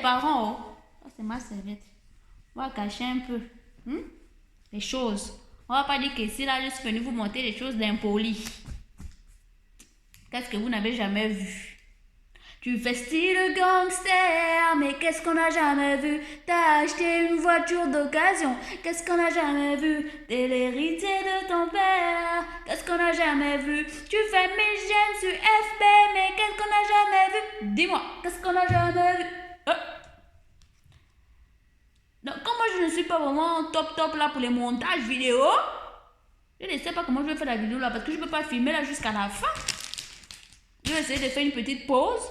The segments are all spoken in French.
parents. Oh. Ça, c'est ma serviette. On va cacher un peu les choses. On va pas dire que si là, je suis venue vous montrer des choses d'impolis. Qu'est-ce que vous n'avez jamais vu? Tu fais style gangster, mais qu'est-ce qu'on n'a jamais vu? T'as acheté une voiture d'occasion, qu'est-ce qu'on n'a jamais vu? T'es l'héritier de ton père, qu'est-ce qu'on n'a jamais vu? Tu fais 1000 gemmes sur FB, mais qu'est-ce qu'on n'a jamais vu? Dis-moi, qu'est-ce qu'on n'a jamais vu? Donc, comme moi je ne suis pas vraiment top là pour les montages vidéo, je ne sais pas comment je vais faire la vidéo là, parce que je ne peux pas filmer là jusqu'à la fin. Je vais essayer de faire une petite pause.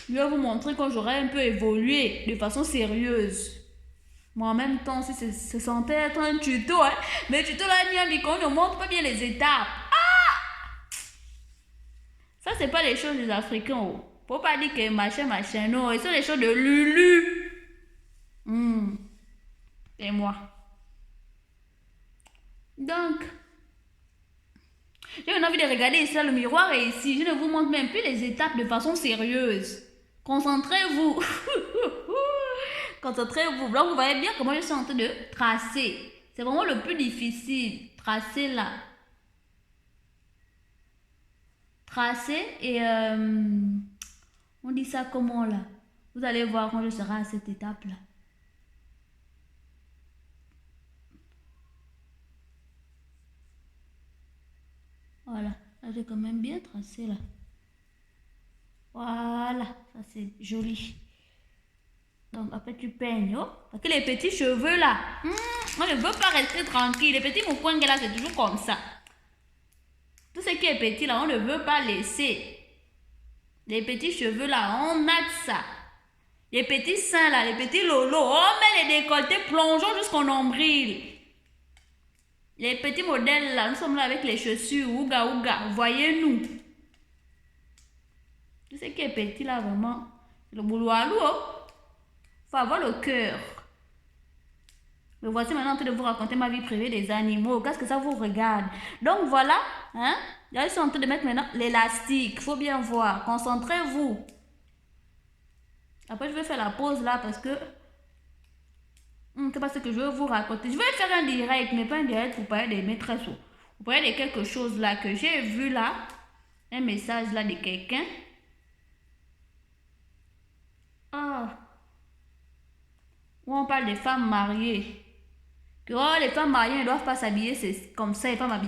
Je vais vous montrer quand j'aurai un peu évolué de façon sérieuse. Moi en même temps, si c'est censé être un tuto, hein, mais tuto là, on ne montre pas bien les étapes. Ça, c'est pas les choses des Africains. Oh. Faut pas dire que machin, non. Ce sont les choses de Lulu. Et moi. Donc, j'ai envie de regarder ici, le miroir est ici. Je ne vous montre même plus les étapes de façon sérieuse. Concentrez-vous. Concentrez-vous. Là, vous voyez bien comment je suis en train de tracer. C'est vraiment le plus difficile. Tracer là. Tracer et... on dit ça comment là? Vous allez voir quand je serai à cette étape-là. Voilà. Là, j'ai quand même bien tracé là. Voilà. Ça, c'est joli. Donc, après, tu peignes. Oh. Parce que les petits cheveux là, on ne veut pas rester tranquille. Les petits moukouengues là, c'est toujours comme ça. Tout ce qui est petit là, on ne veut pas laisser. Les petits cheveux là, on a ça. Les petits seins là, les petits lolos, on met les décolletés plongeons jusqu'au nombril. Les petits modèles là, nous sommes là avec les chaussures, ouga ouga, voyez-nous. Tout ce qui est petit là, vraiment, le boulot à l'eau. Faut avoir le cœur. Me voici maintenant en train de vous raconter ma vie privée des animaux. Qu'est-ce que ça vous regarde? Donc voilà, hein? Là, je suis en train de mettre maintenant l'élastique. Faut bien voir. Concentrez-vous. Après, je vais faire la pause là parce que c'est pas ce que je veux vous raconter. Je vais faire un direct, mais pas un direct pour parler des maîtresses. Vous parler de quelque chose là que j'ai vu là. Un message là de quelqu'un. Où on parle des femmes mariées. Que les femmes mariées ne doivent pas s'habiller comme ça. Les femmes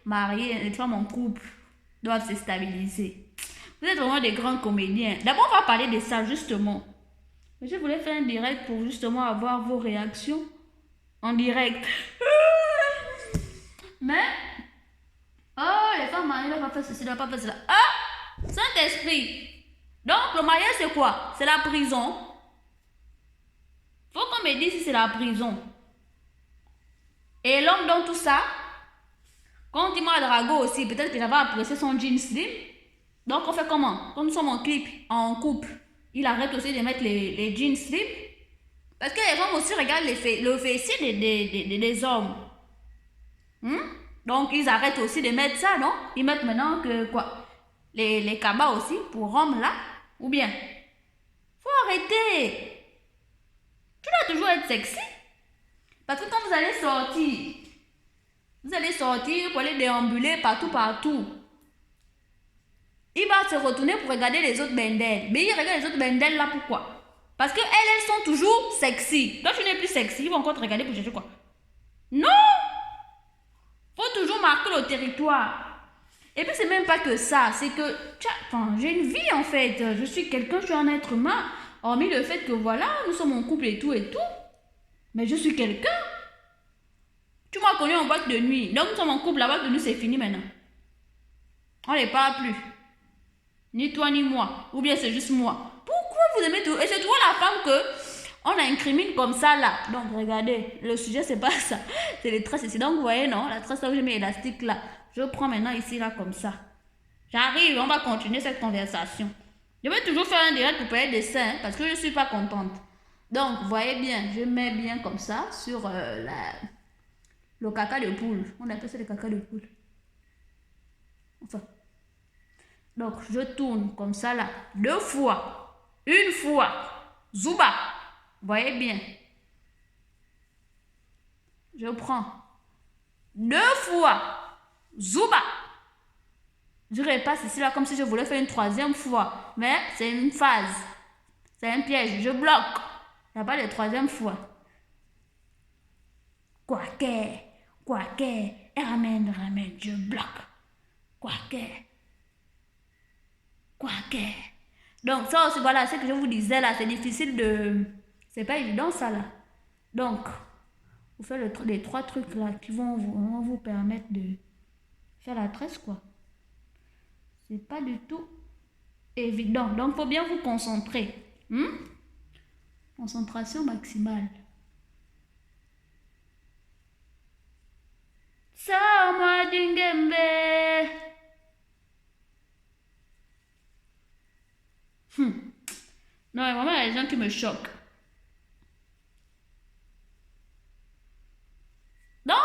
mariées, les femmes en couple doivent se stabiliser. Vous êtes vraiment des grands comédiens. D'abord, on va parler de ça justement. Je voulais faire un direct pour justement avoir vos réactions en direct. Mais, les femmes mariées ne doivent pas faire ceci, ne doivent pas faire cela. Saint-Esprit. Donc, le mariage, c'est quoi? C'est la prison. Faut qu'on me dise si c'est la prison. Et l'homme dans tout ça, quand il m'a drago aussi, peut-être que j'avais apprécié son jean slim. Donc on fait comment? Quand nous sommes en clip, en couple, il arrête aussi de mettre les jeans slim. Parce que les femmes aussi regardent le fessier des hommes. Donc ils arrêtent aussi de mettre ça, non? Ils mettent maintenant que quoi? Les cabas aussi pour hommes là. Ou bien? Faut arrêter. Tu dois toujours être sexy. Parce que quand vous allez sortir pour aller déambuler partout. Il va se retourner pour regarder les autres bendelles. Mais il regarde les autres bendelles là, pourquoi? Parce qu'elles sont toujours sexy. Toi, tu n'es plus sexy, ils vont encore te regarder pour chercher quoi? Non! Faut toujours marquer le territoire. Et puis, c'est même pas que ça. C'est que, j'ai une vie en fait. Je suis quelqu'un, je suis un être humain. Hormis le fait que voilà, nous sommes en couple et tout. Mais je suis quelqu'un. Tu m'as connu en boîte de nuit. Donc, nous sommes en couple, la boîte de nuit, c'est fini maintenant. On ne parle plus. Ni toi, ni moi. Ou bien c'est juste moi. Pourquoi vous aimez tout? Et c'est toujours la femme que on incrimine comme ça là. Donc, regardez, le sujet, c'est pas ça. C'est les traces ici. Donc, vous voyez, non? La trace là où j'ai mis l'élastique là. Je prends maintenant ici là comme ça. J'arrive, on va continuer cette conversation. Je vais toujours faire un direct pour parler de ça, hein, parce que je ne suis pas contente. Donc, vous voyez bien, je mets bien comme ça sur le caca de poule. On appelle ça le caca de poule. Enfin. Donc, je tourne comme ça là. 2 fois. 1 fois. Zuba. Voyez bien. Je prends 2 fois. Zuba. Je repasse ici là comme si je voulais faire une 3e fois. Mais c'est une phase. C'est un piège. Je bloque. Il n'y a pas de 3e fois. Quaque. Et ramène. Je bloque. Quaque. Donc ça aussi, voilà, ce que je vous disais là, c'est difficile de... C'est pas évident ça là. Donc, vous faites les 3 trucs là qui vont vous permettre de faire la tresse quoi. C'est pas du tout évident. Donc, il faut bien vous concentrer. Concentration maximale. Sors-moi d'Ingembe. Non, vraiment, il y a des gens qui me choquent. Donc,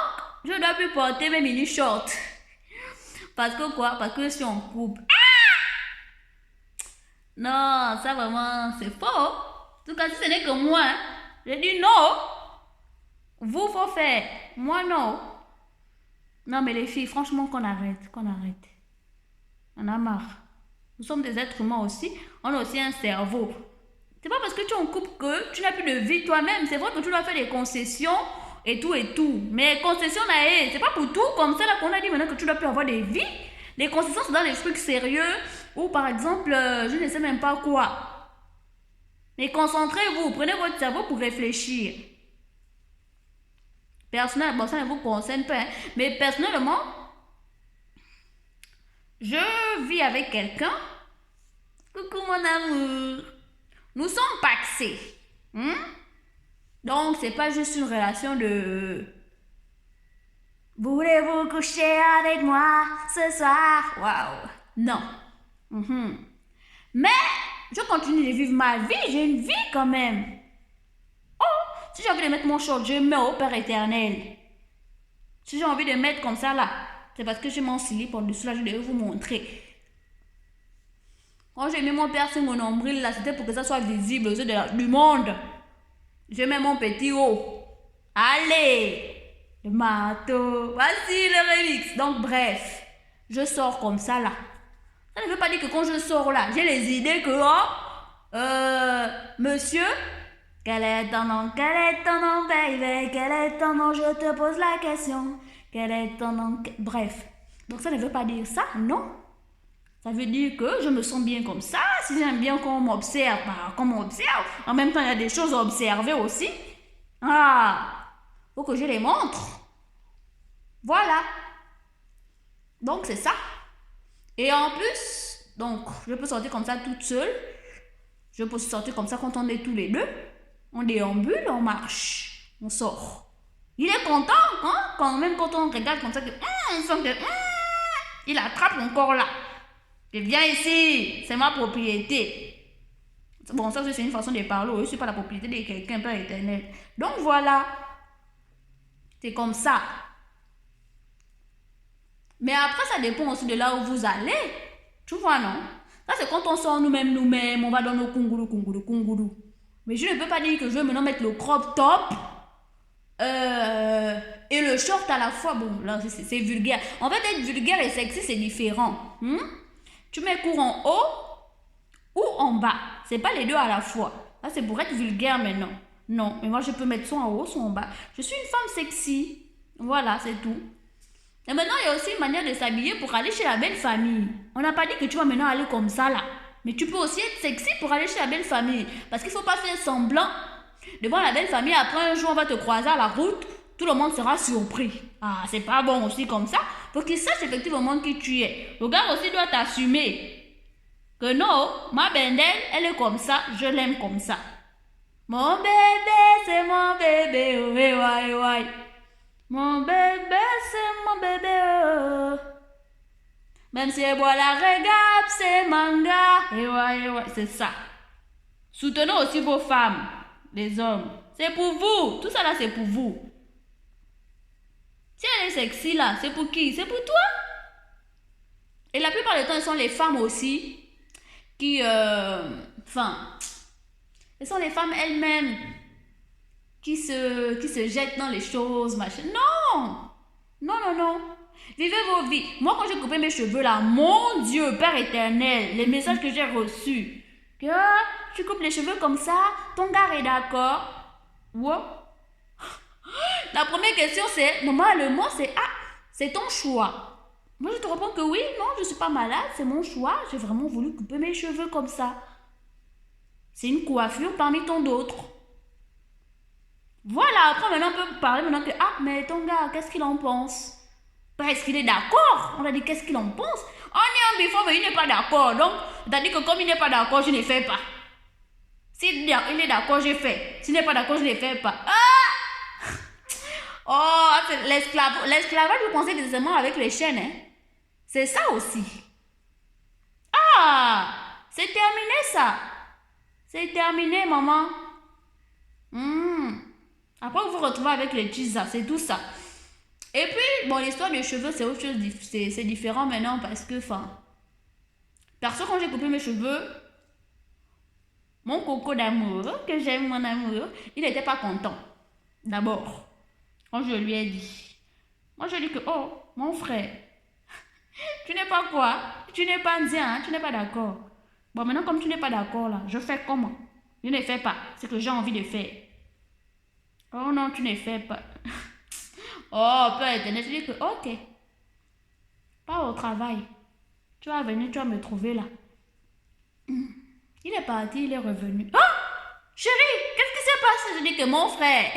je dois plus porter mes mini-shorts. Parce que quoi? Parce que je suis en couple. Non, ça vraiment, c'est faux. En tout cas, si ce n'est que moi, je dis non. Vous, faut faire. Moi, non. Non, mais les filles, franchement, qu'on arrête. On a marre. Nous sommes des êtres humains aussi. On a aussi un cerveau. C'est pas parce que tu es en couple que tu n'as plus de vie toi-même. C'est vrai que tu dois faire des concessions et tout. Mais concessions, c'est pas pour tout. Comme ça, là, qu'on a dit maintenant que tu dois plus avoir des vies. Les concessions, c'est dans les trucs sérieux. Ou par exemple, je ne sais même pas quoi. Mais concentrez-vous. Prenez votre cerveau pour réfléchir. Personnellement, bon, ça ne vous concerne pas. Mais personnellement, je vis avec quelqu'un. Coucou mon amour. Nous sommes paxés. Donc, c'est pas juste une relation de... Voulez-vous coucher avec moi ce soir? Waouh. Non. Mais, je continue de vivre ma vie. J'ai une vie quand même. Oh, si j'ai envie de mettre mon short, je mets au Père éternel. Si j'ai envie de mettre comme ça là, c'est parce que j'ai mon slip en dessous là, je devais vous montrer. Quand j'ai mis mon piercing mon nombril là, c'était pour que ça soit visible aux yeux du monde. Je mets mon petit haut. Allez! Le marteau. Voici le remix. Donc bref, je sors comme ça là. Ça ne veut pas dire que quand je sors là, j'ai les idées que monsieur, quel est ton nom, baby, quel est ton nom, je te pose la question. Quel est ton nom? Bref. Donc ça ne veut pas dire ça, non. Ça veut dire que je me sens bien comme ça. Si j'aime bien qu'on m'observe, qu'on m'observe. En même temps, il y a des choses à observer aussi. Faut que je les montre. Voilà. Donc, c'est ça. Et en plus, donc, je peux sortir comme ça toute seule. Je peux sortir comme ça quand on est tous les deux. On déambule, on marche, on sort. Il est content, hein? Même quand on regarde comme ça, on sent que il attrape encore là. Je viens ici, c'est ma propriété. Bon, ça c'est une façon de parler. Je ne suis pas la propriété de quelqu'un, Père éternel. Donc voilà. C'est comme ça. Mais après, ça dépend aussi de là où vous allez. Tu vois, non? Ça, c'est quand on sort nous-mêmes, on va dans nos kunguru. Mais je ne peux pas dire que je vais maintenant mettre le crop top et le short à la fois. Bon, là, c'est vulgaire. En fait, être vulgaire et sexy, c'est différent. Tu mets court en haut ou en bas. C'est pas les deux à la fois. Là, c'est pour être vulgaire maintenant. Non, mais moi, je peux mettre soit en haut, soit en bas. Je suis une femme sexy. Voilà, c'est tout. Et maintenant, il y a aussi une manière de s'habiller pour aller chez la belle famille. On n'a pas dit que tu vas maintenant aller comme ça, là. Mais tu peux aussi être sexy pour aller chez la belle famille. Parce qu'il ne faut pas faire semblant devant la belle famille. Après, un jour, on va te croiser à la route. Tout le monde sera surpris. C'est pas bon aussi comme ça. Faut qu'ils sachent effectivement qui tu es. Le gars aussi doit t'assumer que non, ma bendelle, elle est comme ça, je l'aime comme ça. Mon bébé, c'est mon bébé, ouais. Mon bébé, c'est mon bébé. Même si elle boit la regarde, c'est manga. Et ouais, c'est ça. Soutenez aussi vos femmes, les hommes. C'est pour vous. Tout ça là, c'est pour vous. Si elle est sexy là, c'est pour qui? C'est pour toi. Et la plupart du temps, ce sont les femmes aussi qui... Ce sont les femmes elles-mêmes qui se jettent dans les choses, machin. Non! Non, non, non. Vivez vos vies. Moi, quand j'ai coupé mes cheveux là, mon Dieu, Père éternel, les messages que j'ai reçus. Que tu coupes les cheveux comme ça, ton gars est d'accord. Ouais. La première question c'est, normalement c'est, ah, c'est ton choix. Moi, je te réponds que oui, non, je ne suis pas malade, c'est mon choix. J'ai vraiment voulu couper mes cheveux comme ça. C'est une coiffure parmi tant d'autres. Voilà, après maintenant on peut parler maintenant que, ah, mais ton gars, qu'est-ce qu'il en pense? Est-ce qu'il est d'accord? On a dit qu'est-ce qu'il en pense? On est en before, mais il n'est pas d'accord. Donc, c'est-à-dire que comme il n'est pas d'accord, je ne fais pas. S'il est d'accord, je fais. S'il n'est pas d'accord, je ne fais pas. Ah! Oh, c'est l'esclavage, vous pensez nécessairement avec les chaînes, hein? C'est ça aussi. Ah! C'est terminé ça. C'est terminé, maman. Après, vous vous retrouvez avec les cheese, c'est tout ça. Et puis, bon, l'histoire des cheveux, c'est autre chose, c'est différent maintenant parce que, enfin, perso, quand j'ai coupé mes cheveux, mon coco d'amour, que j'aime mon amour, il n'était pas content. D'abord, quand je lui ai dit, moi je lui ai dit que, oh, mon frère, tu n'es pas quoi? Tu n'es pas indien, hein? Tu n'es pas d'accord. Bon, maintenant, comme tu n'es pas d'accord, là, je fais comment? Je ne fais pas, c'est que j'ai envie de faire. Oh non, tu ne fais pas. Oh, Père éternel, je dis que, ok, pas au travail. Tu vas venir, tu vas me trouver là. Il est parti, il est revenu. Ah! Chérie, qu'est-ce qui s'est passé? Je dis que mon frère,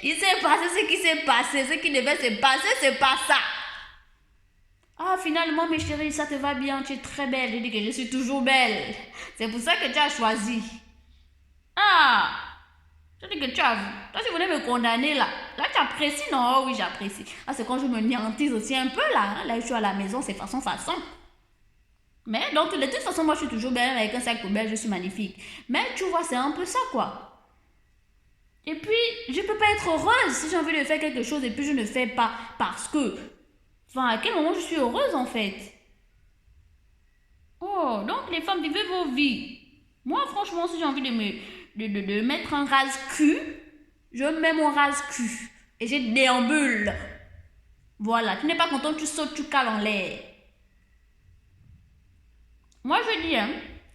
il s'est passé ce qui s'est passé. Ce qui devait se passer, c'est pas ça. Ah, finalement, mes chéris, ça te va bien, tu es très belle. Je dis que je suis toujours belle. C'est pour ça que tu as choisi. Ah! Je dis que tu as vu. Toi, tu voulais me condamner là. Là, tu apprécies, non? Oh, oui, j'apprécie. Ah, c'est quand je me niantise aussi un peu là. Hein? Là, je suis à la maison, c'est façon. Mais donc, de toute façon, moi, je suis toujours belle avec un sac poubelle, je suis magnifique. Mais tu vois, c'est un peu ça, quoi. Et puis, je peux pas être heureuse si j'ai envie de faire quelque chose et puis je ne fais pas. Parce que, enfin, à quel moment je suis heureuse, en fait? Oh, donc, les femmes, vivez vos vies. Moi, franchement, si j'ai envie de mettre un rase-cul, je mets mon rase-cul. Et j'ai déambule. Voilà, tu n'es pas content, tu sautes, tu cales en l'air. Moi, je dis, hein,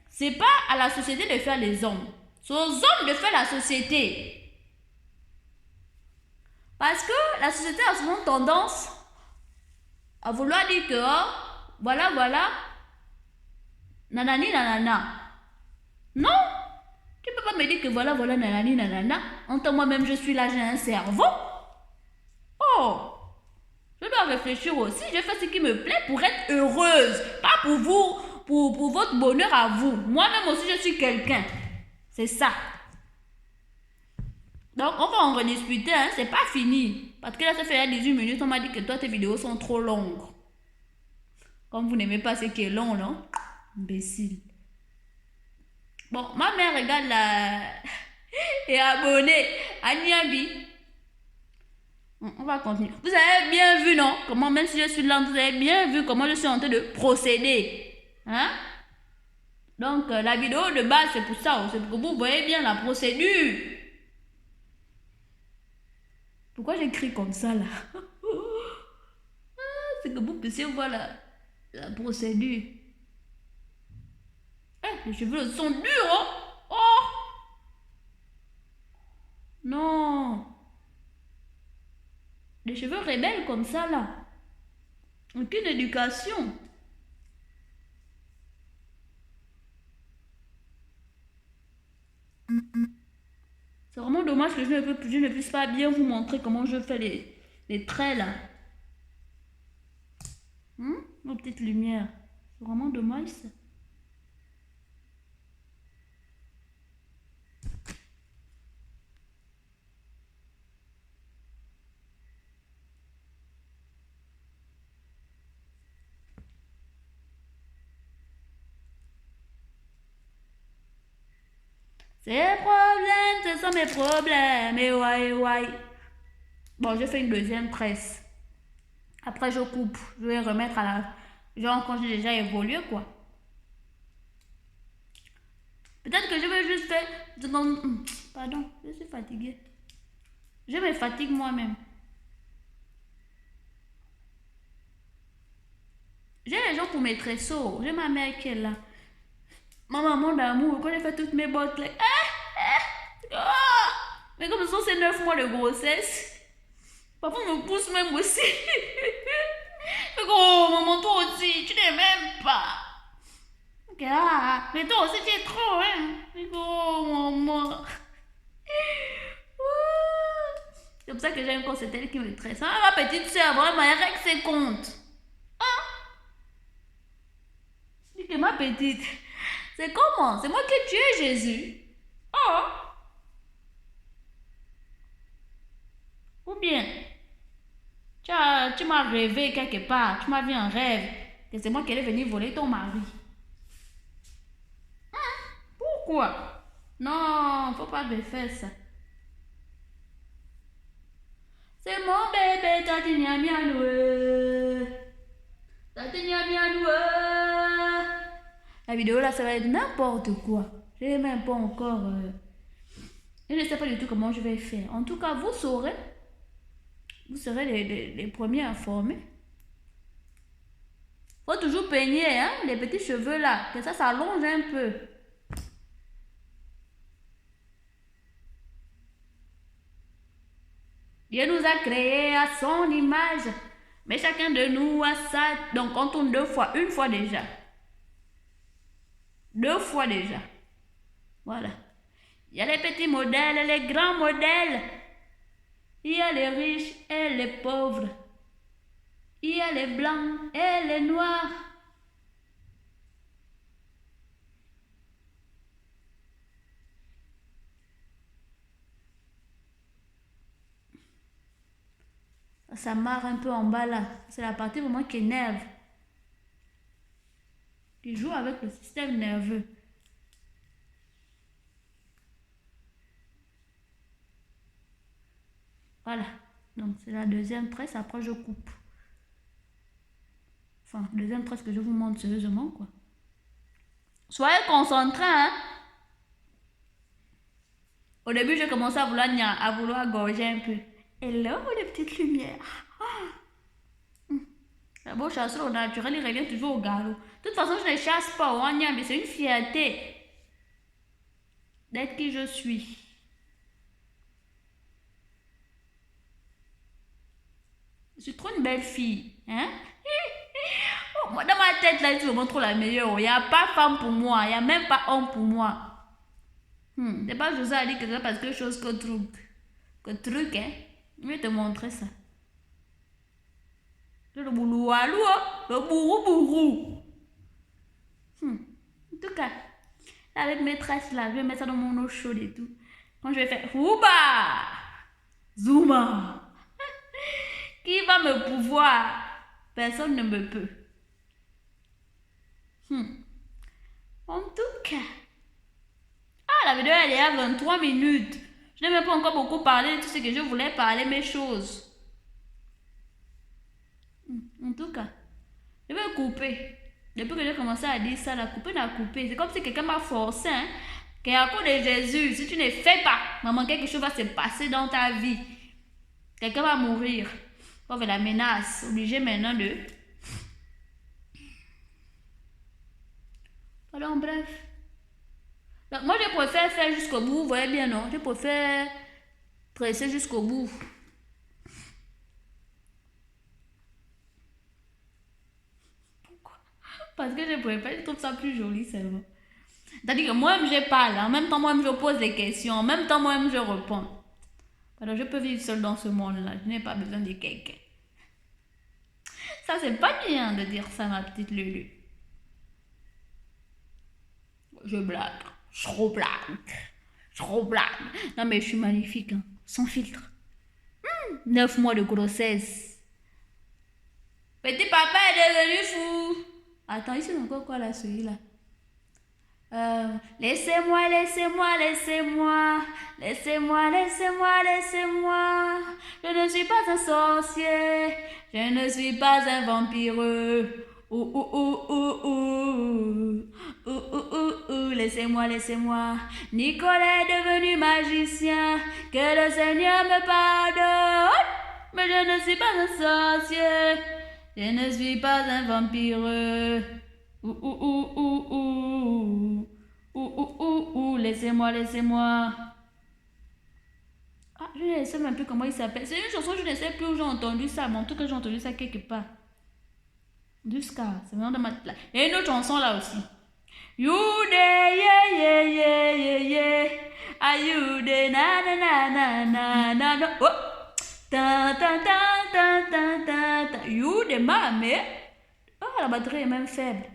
c'est pas à la société de faire les hommes. C'est aux hommes de faire la société. Parce que la société a souvent tendance à vouloir dire que, oh, voilà, nanani, nanana. Non, tu peux pas me dire que voilà, nanani, nanana. En tant moi-même, je suis là, j'ai un cerveau. Oh, je dois réfléchir aussi. Je fais ce qui me plaît pour être heureuse. Pas pour vous, pour votre bonheur à vous. Moi-même aussi, je suis quelqu'un. C'est ça. Donc, on va en rediscuter, hein. C'est pas fini. Parce que là, ça fait 18 minutes, on m'a dit que toi, tes vidéos sont trop longues. Comme vous n'aimez pas ce qui est long, non? Imbécile. Bon, ma mère regarde là et abonnée à Niabi. On va continuer. Vous avez bien vu, non? Comment, même si je suis lente, vous avez bien vu comment je suis en train de procéder. Hein? Donc, la vidéo de base, c'est pour ça. C'est pour que vous voyez bien la procédure. Pourquoi j'écris comme ça, là? C'est que vous puissiez voir la procédure. Les cheveux sont durs, hein? Oh! Non! Les cheveux rebelles comme ça, là. Aucune éducation. C'est vraiment dommage que je ne puisse pas bien vous montrer comment je fais les traits, là. Nos petites lumières. C'est vraiment dommage, ça. Ces problèmes, ce sont mes problèmes. Et ouais. Bon, je fais une deuxième tresse. Après, je coupe. Je vais remettre à la... Genre, quand j'ai déjà évolué, quoi. Peut-être que je vais juste faire... Pardon, je suis fatiguée. Je me fatigue moi-même. J'ai les gens pour mes trésors. J'ai ma mère qui est là. Ma maman d'amour, quand j'ai fait toutes mes bottes, là. Mais comme ce sont ces 9 mois de grossesse, parfois on me pousse même aussi. Oh, maman, toi aussi, tu n'es même pas. Ok, mais toi aussi, tu es trop, hein. Oh, maman. C'est pour ça que j'aime quand c'est elle qui me tresse. Ah, ma petite soeur, vraiment, elle règle ses comptes. Dis que ma petite, c'est comment? C'est moi qui tue Jésus. Oh. Ou bien, tu m'as rêvé quelque part, tu m'as vu en rêve, que c'est moi qui allais venir voler ton mari. Pourquoi? Non, faut pas me faire ça. C'est mon bébé, tati miamianou. Tati miamianou. La vidéo là, ça va être n'importe quoi. Je n'ai même pas encore... Je ne sais pas du tout comment je vais faire. En tout cas, vous saurez. Vous serez les premiers informés. Faut toujours peigner, hein, les petits cheveux là, que ça s'allonge un peu. Dieu nous a créés à son image, mais chacun de nous a ça. Donc on tourne 2 fois, 1 fois déjà. 2 fois déjà. Voilà. Il y a les petits modèles, les grands modèles. Il y a les riches et les pauvres. Il y a les blancs et les noirs. Ça marre un peu en bas là. C'est la partie vraiment qui énerve. Qui joue avec le système nerveux. Voilà. Donc c'est la deuxième tresse. Après je coupe. Enfin, deuxième tresse que je vous montre sérieusement quoi. Soyez concentrés, hein. Au début, j'ai commencé à vouloir gorger un peu. Hello, les petites lumières. La beau chasseur au naturel, il revient toujours au galop. De toute façon, je ne chasse pas au Wanyam, mais c'est une fierté d'être qui je suis. Je suis trop une belle fille, hein? Oh, moi, dans ma tête, là, je suis vraiment trop la meilleure. Il n'y a pas femme pour moi, il n'y a même pas homme pour moi. C'est pas José a dit que c'est parce que chose que truc. Que truc, hein? Je vais te montrer ça. Le boulou alou, le bourou bourou. En tout cas, avec mes tresses là, je vais mettre ça dans mon eau chaude et tout. Quand je vais faire Ouba! Zouma! Qui va me pouvoir? Personne ne me peut. En tout cas. Ah, la vidéo elle est à 23 minutes. Je n'ai même pas encore beaucoup parlé de tout ce que je voulais parler, mes choses. En tout cas, je vais couper. Depuis que j'ai commencé à dire ça, la couper n'a coupé. C'est comme si quelqu'un m'a forcé, hein. Qu'à cause de Jésus, si tu ne fais pas, maman, quelque chose va se passer dans ta vie. Quelqu'un va mourir. Comme la menace. Obligé maintenant de... Alors, bref. Donc, moi, je préfère faire jusqu'au bout. Vous voyez bien, non? Je préfère presser jusqu'au bout. Pourquoi? Parce que je préfère, je trouve ça plus joli, seulement. C'est-à-dire que moi-même, je parle. En même temps, moi-même, je pose des questions. En même temps, moi-même, je réponds. Alors, je peux vivre seule dans ce monde-là. Je n'ai pas besoin de quelqu'un. Ça, c'est pas bien de dire ça, ma petite Lulu. Je blague. Je blague. Je blague. Non, mais je suis magnifique, hein. Sans filtre. 9 mois de grossesse. Petit papa est devenu fou. Attends, ici, c'est encore quoi là, celui-là? Laissez-moi, laissez-moi, laissez-moi. Laissez-moi, laissez-moi, laissez-moi. Je ne suis pas un sorcier. Je ne suis pas un vampireux. Ouh, ouh, ouh, ouh, ouh. Ouh, ouh, ouh, ouh. Laissez-moi, laissez-moi. Nicolas est devenu magicien. Que le Seigneur me pardonne. Mais je ne suis pas un sorcier. Je ne suis pas un vampire. Ouh, ouh, ouh, ouh, ouh. Ouh, ouh, ouh, ouh. Laissez-moi, laissez-moi. Ah, je ne sais même plus comment il s'appelle. C'est une chanson, je ne sais plus où j'ai entendu ça, mais en tout cas, j'ai entendu ça quelque part. Du ska, c'est vraiment de ma... Il y a une autre chanson là aussi. You day, yeah, yeah, yeah, yeah, yeah. Are you day, na, na, na, na, na, na, na. Oh! Ta, ta, ta, ta, ta, ta, ta. You day, mais... Oh, la batterie est même faible.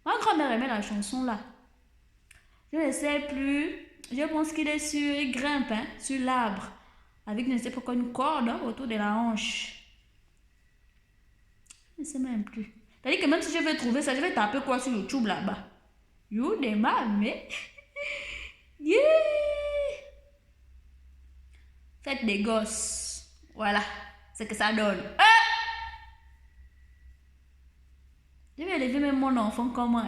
Ma grand-mère aimait la chanson là. Je ne sais plus. Je pense qu'il est sur... Il grimpe, hein, sur l'arbre. Avec, je ne sais pas quoi, une corde hein, autour de la hanche. Je ne sais même plus. C'est-à-dire que même si je vais trouver ça, je vais taper quoi sur YouTube là-bas. You des mais yeah. Faites des gosses. Voilà. C'est que ça donne. Ah! Je vais élever même mon enfant comme moi.